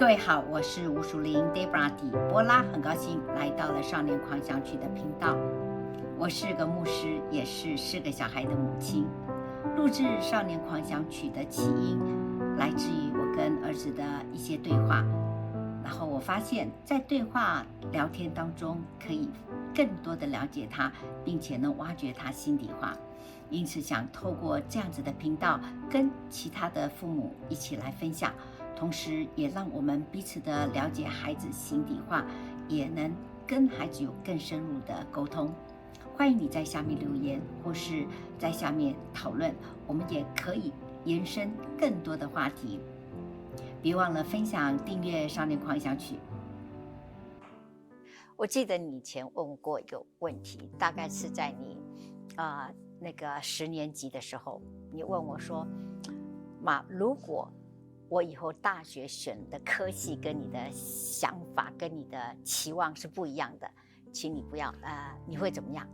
位好，我是吴淑玲 Debra 底波拉，很高兴来到了少年狂想曲的频道。我是个牧师，也是4个小孩的母亲。录制少年狂想曲的起因来自于我跟儿子的一些对话，然后我发现在对话聊天当中可以更多的了解他，并且能挖掘他心底话，因此想透过这样子的频道跟其他的父母一起来分享，同时也让我们彼此的了解孩子心底话，也能跟孩子有更深入的沟通。欢迎你在下面留言，或是在下面讨论，我们也可以延伸更多的话题。别忘了分享、订阅少年狂想曲。我记得你以前问过一个问题，大概是在你那个10年级的时候，你问我说：“妈，如果我以后大学选的科系跟你的想法、跟你的期望是不一样的，请你不要你会怎么样？”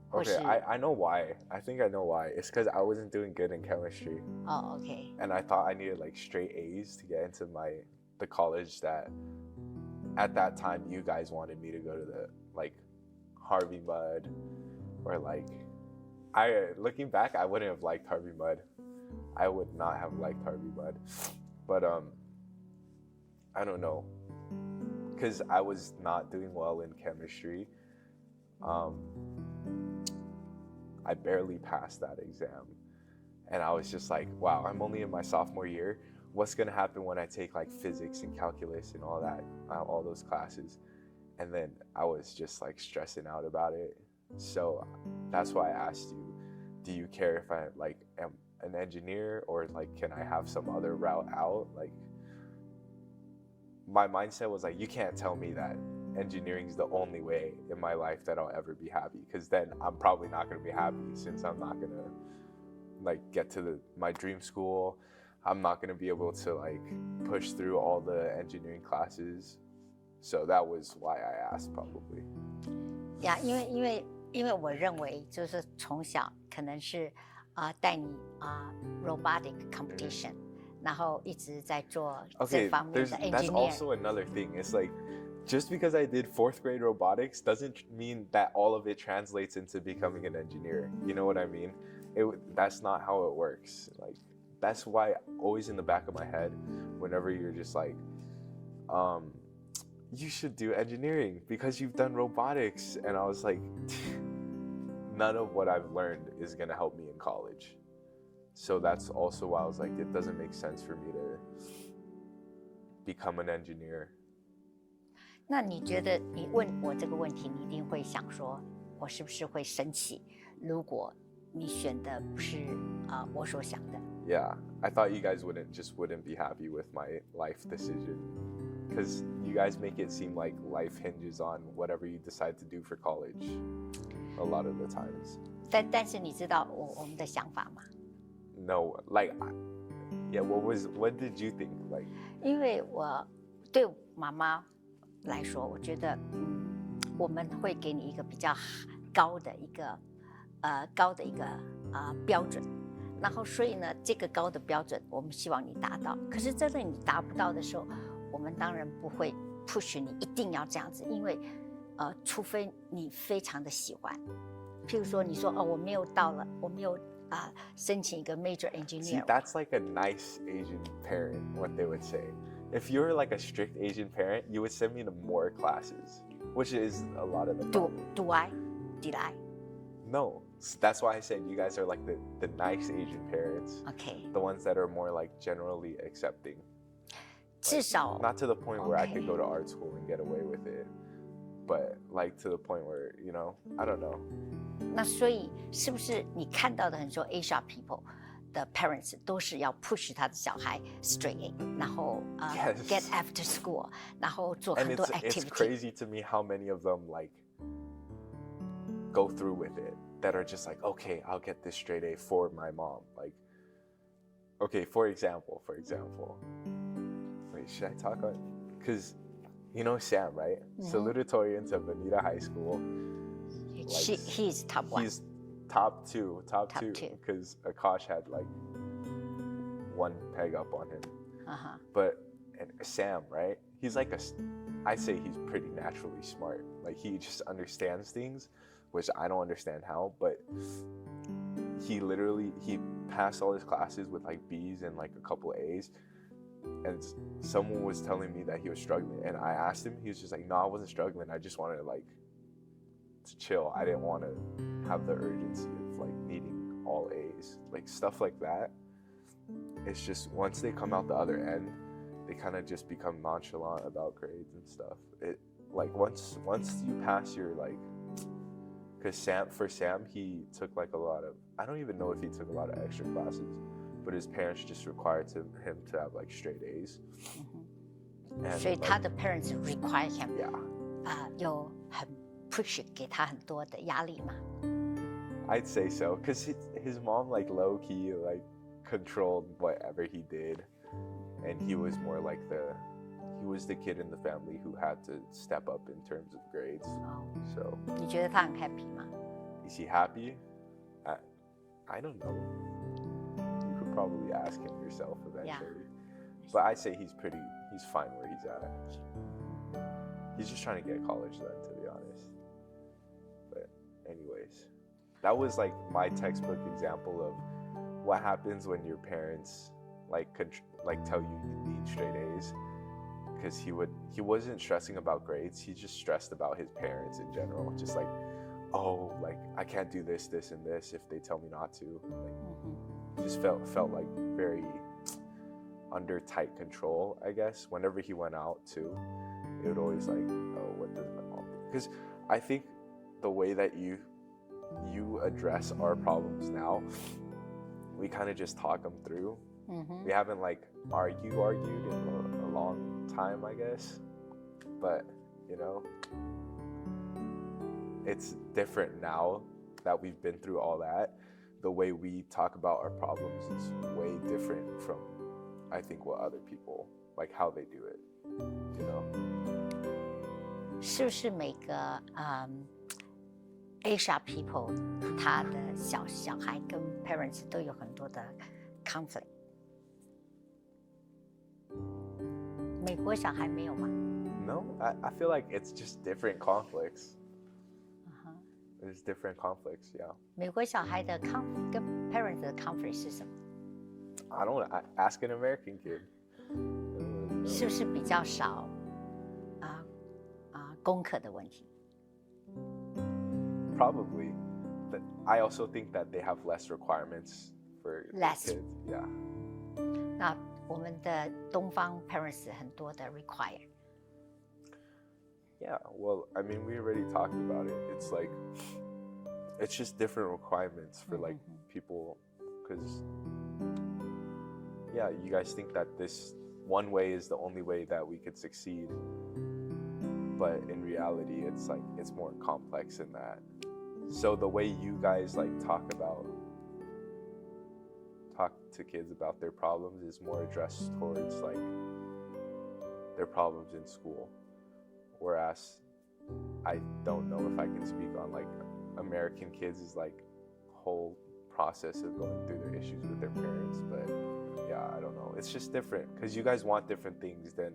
Okay, I know why. I think I know why. It's because I wasn't doing good in chemistry. Oh, okay. And I thought I needed like straight A's to get into the college that at that time you guys wanted me to go to, the like Harvey Mudd, or like looking back, I wouldn't have liked Harvey Mudd. I would not have liked Harvey Mudd. But I don't know, because I was not doing well in chemistry. I barely passed that exam, and I was just like, wow, I'm only in my sophomore year. What's gonna happen when I take like physics and calculus and all that, all those classes? And then I was just like stressing out about it. So that's why I asked you, do you care if I like am an engineer, or like can I have some other route out? Like, my mindset was like, you can't tell me that engineering is the only way in my life that I'll ever be happy, because then I'm probably not going to be happy, since I'm not going to like get to my dream school. I'm not going to be able to like push through all the engineering classes. So that was why I asked, probably. Yeah, 因为我认为就是从小可能是带你robotic competition，然后一直在做这方面的 engineer. That's also another thing. It's like, just because I did 4th grade robotics doesn't mean that all of it translates into becoming an engineer. You know what I mean? That's not how it works. Like, that's why always in the back of my head, whenever you're just like, you should do engineering because you've done robotics. And I was like, none of what I've learned is going to help me in college. So that's also why I was like, it doesn't make sense for me to become an engineer. 那你觉得你问我这个问题，你一定会想说，我是不是会生气？如果你选的不是我所想的。Yeah, I thought you guys wouldn't be happy with my life decision, because you guys make it seem like life hinges on whatever you decide to do for college a lot of the times. 但是你知道我们的想法吗？ No, like, yeah, what did you think? Like, 因为我对妈妈来说，我觉得我们会给你一个比较高的一个标准，然后所以呢，这个高的标准我们希望你达到。可是真的你达不到的时候，我们当然不会 push 你一定要这样子，因为除非你非常的喜欢。譬如说你说我没有到了，我没有申请一个 major engineer. See, that's like a nice Asian parent, what they would say. If you're like a strict Asian parent, you would send me to more classes, which is a lot of the problem. Did I? No. So that's why I said you guys are like the nice Asian parents. Okay. The ones that are more like generally accepting. 至少 Not to the point where I could go to art school and get away with it, but like to the point where, you know, I don't know. 那所以是不是你看到的很多 Asia people 的 parents 都是要 push 他的小孩 straight A， 然后get after school， 然后做很多 activity. It's crazy to me how many of them like go through with it, that are just like, okay, I'll get this straight A for my mom. Like, okay, for example, wait, should I talk on? Because you know Sam, right? Salutatorian to Bonita High School. He's top 1. He's top two, because Akash had like 1 peg up on him. Uh-huh. But and Sam, right? He's like I say he's pretty naturally smart. Like he just understands things, which I don't understand how, but he passed all his classes with like B's and like a couple A's. And someone was telling me that he was struggling, and I asked him, he was just like, no, I wasn't struggling. I just wanted to chill. I didn't want to have the urgency of like needing all A's, like stuff like that. It's just once they come out the other end, they kind of just become nonchalant about grades and stuff. It like once you pass your like, because Sam he took like a lot of, I don't even know if he took a lot of extra classes, but his parents just required him to have like straight A's. 所以他的 parents require him. Yeah. 有很 push 给他很多的压力嘛。I'd say so, because his mom like low key like controlled whatever he did, and he was more like he was the kid in the family who had to step up in terms of grades. So 你觉得他很 happy 吗？ Is he happy? I don't know. You could probably ask him yourself eventually. Yeah. But I'd say he's fine where he's at. He's just trying to get college done, to be honest. But anyways, that was like my textbook example of what happens when your parents like tell you need straight A's. Because he wasn't stressing about grades, he just stressed about his parents in general. Just like, oh, like I can't do this, this, and this if they tell me not to. Like, just felt like very under tight control, I guess. Whenever he went out too, it would always like, oh, what does my mom do? Because I think the way that you address our problems now, we kind of just talk them through. We haven't like argued in a long time, I guess. But you know, it's different now that we've been through all that. The way we talk about our problems is way different from, I think, what other people, like how they do it, you know? 是不是每个Asia people 他的小孩跟 parents 都有很多的 conflict？ 美国小孩没有吗？ No, I feel like it's just different conflicts. There's different conflicts, yeah. 美国小孩的 conflict 跟 parents 的 conflict 是什么？ I don't know. Ask an American kid. 是不是比较少功课的问题？ Probably. But I also think that they have less requirements for Less. kids. Yeah. 那我们的东方 parents 很多的 require。 Yeah, well, I mean, we already talked about it. It's like, it's just different requirements for like people, because, yeah, you guys think that this one way is the only way that we could succeed. But in reality, it's like, it's more complex than that. So the way you guys like talk to kids about their problems is more addressed towards like their problems in school. Whereas I don't know if I can speak on like American kids' like whole process of going through their issues with their parents, but yeah, I don't know. It's just different because you guys want different things than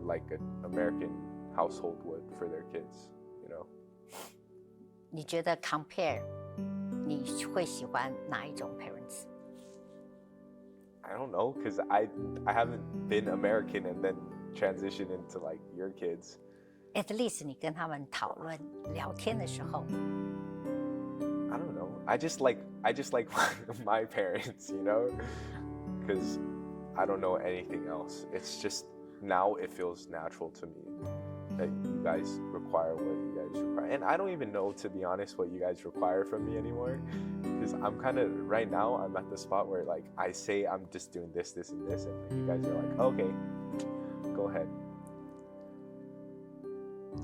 like an American household would for their kids, you know? 你觉得 compare 你会喜欢哪一种 parents？ I don't know, because I haven't been American and then transition into like your kids. At least 你跟他们讨论聊天的时候 I don't know. I just like my parents, you know, because I don't know anything else. It's just now it feels natural to me that you guys require what you guys require, and I don't even know, to be honest, what you guys require from me anymore. Because I'm kind of right now I'm at the spot where like I say I'm just doing this, this, and this, and you guys are like, okay, go ahead.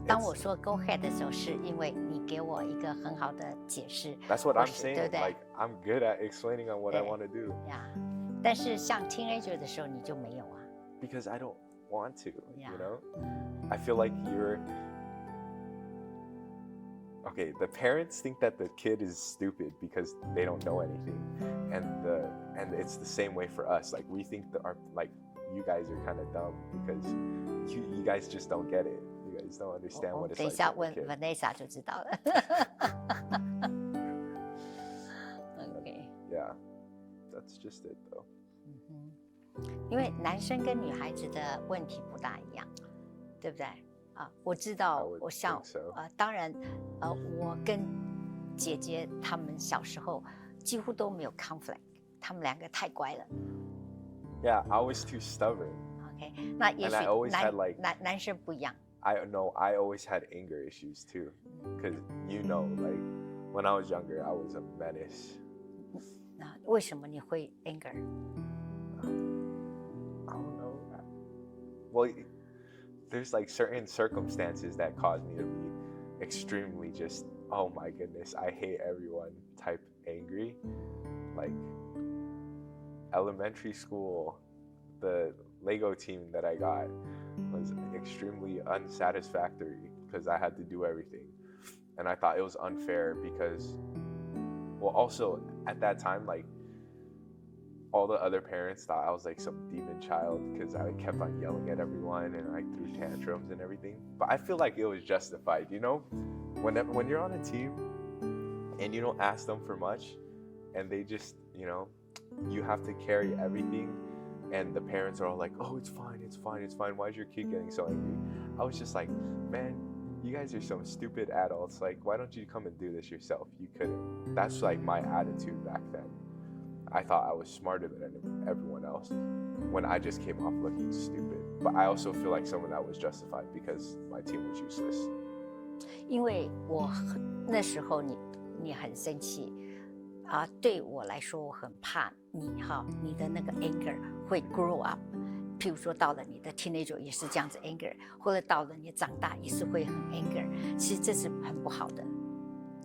当我说 go ahead 的时候，是因为你给我一个很好的解释。 That's what I'm 对 saying. 不对？ Like I'm good at explaining on what I 对。 want to do. 呀，但是像 teenager 的时候你就没有啊。 Because I don't want to, Yeah. you know? I feel like okay, the parents think that the kid is stupid because they don't know anything. And it's the same way for us. Like we think that you guys are kind of dumb because you guys just don't get it. You guys don't understand what it's like. 等一下问 Vanessa 就知道了。Okay. Yeah, that's just it though. 因为男生跟女孩子的问题不大一样，对不对？我知道，我像当然，我跟姐姐他们小时候几乎都没有 conflict， 他们两个太乖了。Yeah, I was too stubborn. OK， 那也许男生不一样。I always had anger issues too, because like when I was younger, I was a menace. 那为什么你会 anger？ I don't know. Well, there's like certain circumstances that cause me to be extremely just, oh my goodness, I hate everyone type angry. Like elementary school, the Lego team that I got was extremely unsatisfactory because I had to do everything. And I thought it was unfair because, well, also at that time, like all the other parents thought I was like some demon child because I kept on yelling at everyone and I threw tantrums and everything. But I feel like it was justified, when you're on a team and you don't ask them for much and they just, you have to carry everything and the parents are all like, oh, it's fine. Why is your kid getting so angry? I was just like, man, you guys are some stupid adults. Like, why don't you come and do this yourself? You couldn't. That's like my attitude back then. I thought I was smarter than everyone else when I just came off looking stupid. But I also feel like some of that was justified because my team was useless. 因为我那时候你很生气对我来说我很怕你的那个 anger 会 grow up。譬如说到了你的 teenager 也是这样子 anger， 或者到了你长大也是会很 anger， 其实这是很不好的。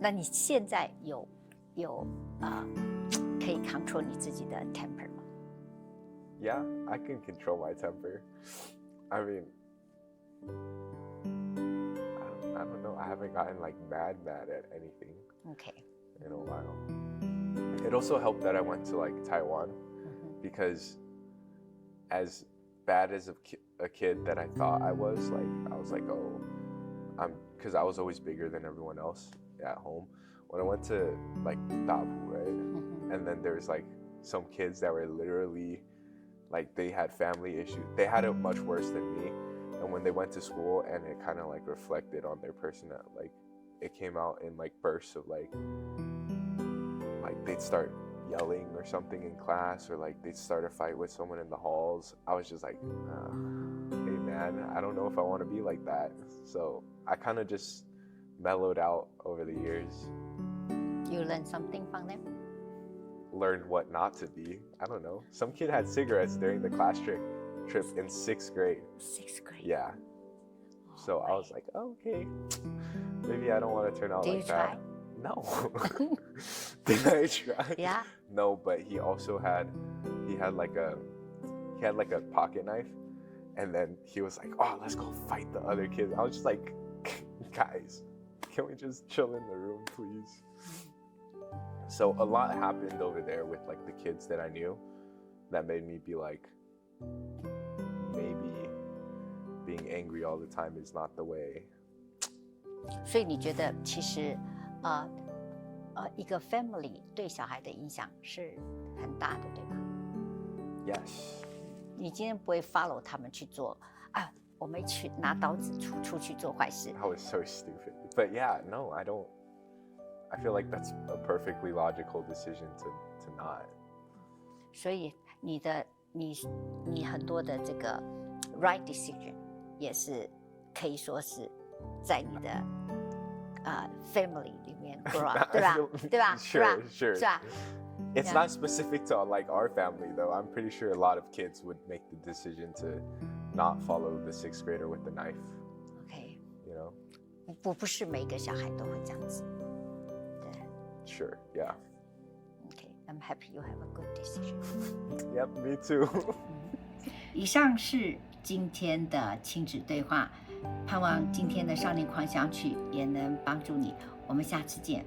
那你现在有可以 control 你自己的 temper 吗？ Yeah, I can control my temper. I mean, I don't know. I haven't gotten like mad at anything in a while. It also helped that I went to like Taiwan because as bad as a kid that I thought I was like, oh, because I was always bigger than everyone else at home. When I went to like Dabu, right? And then there's like some kids that were literally like they had family issues. They had it much worse than me. And when they went to school and it kind of like reflected on their personality, like it came out in like bursts of like they'd start yelling or something in class or like they'd start a fight with someone in the halls. I was just like, hey man, I don't know if I want to be like that. So I kind of just mellowed out over the years. You learned something from them? Learned what not to be. I don't know. Some kid had cigarettes during the class trip in 6th grade. 6th grade? Yeah. So I was like, okay, maybe I don't want to turn out like that. Did you try? No. Did I try? Yeah. No, but he had like a pocket knife, and then he was like, oh, let's go fight the other kids. I was just like, guys, can we just chill in the room, please? So a lot happened over there with like the kids that I knew that made me be like, maybe being angry all the time is not the way. 所以你觉得其实一个 family 对小孩的影响是很大的，对吧？ Yes. 你今天不会 follow 他们去做我们去拿刀子出去做坏事。 I was so stupid. But yeah, no, I don't. I feel like that's a perfectly logical decision to not. 所以你很多的这个 right decision 也是可以说是在你的family 里面 grow up， 对吧？对吧？ Sure. 是吧？ It's not specific to like our family though. I'm pretty sure a lot of kids would make the decision to not follow the 6th grader with the knife. OK， 不是每个小孩都会这样子。对。Sure. Yeah. OK, I'm happy you have a good decision. Yep, me too. 以上是今天的亲子对话，盼望今天的少年狂想曲也能帮助你。我们下次见。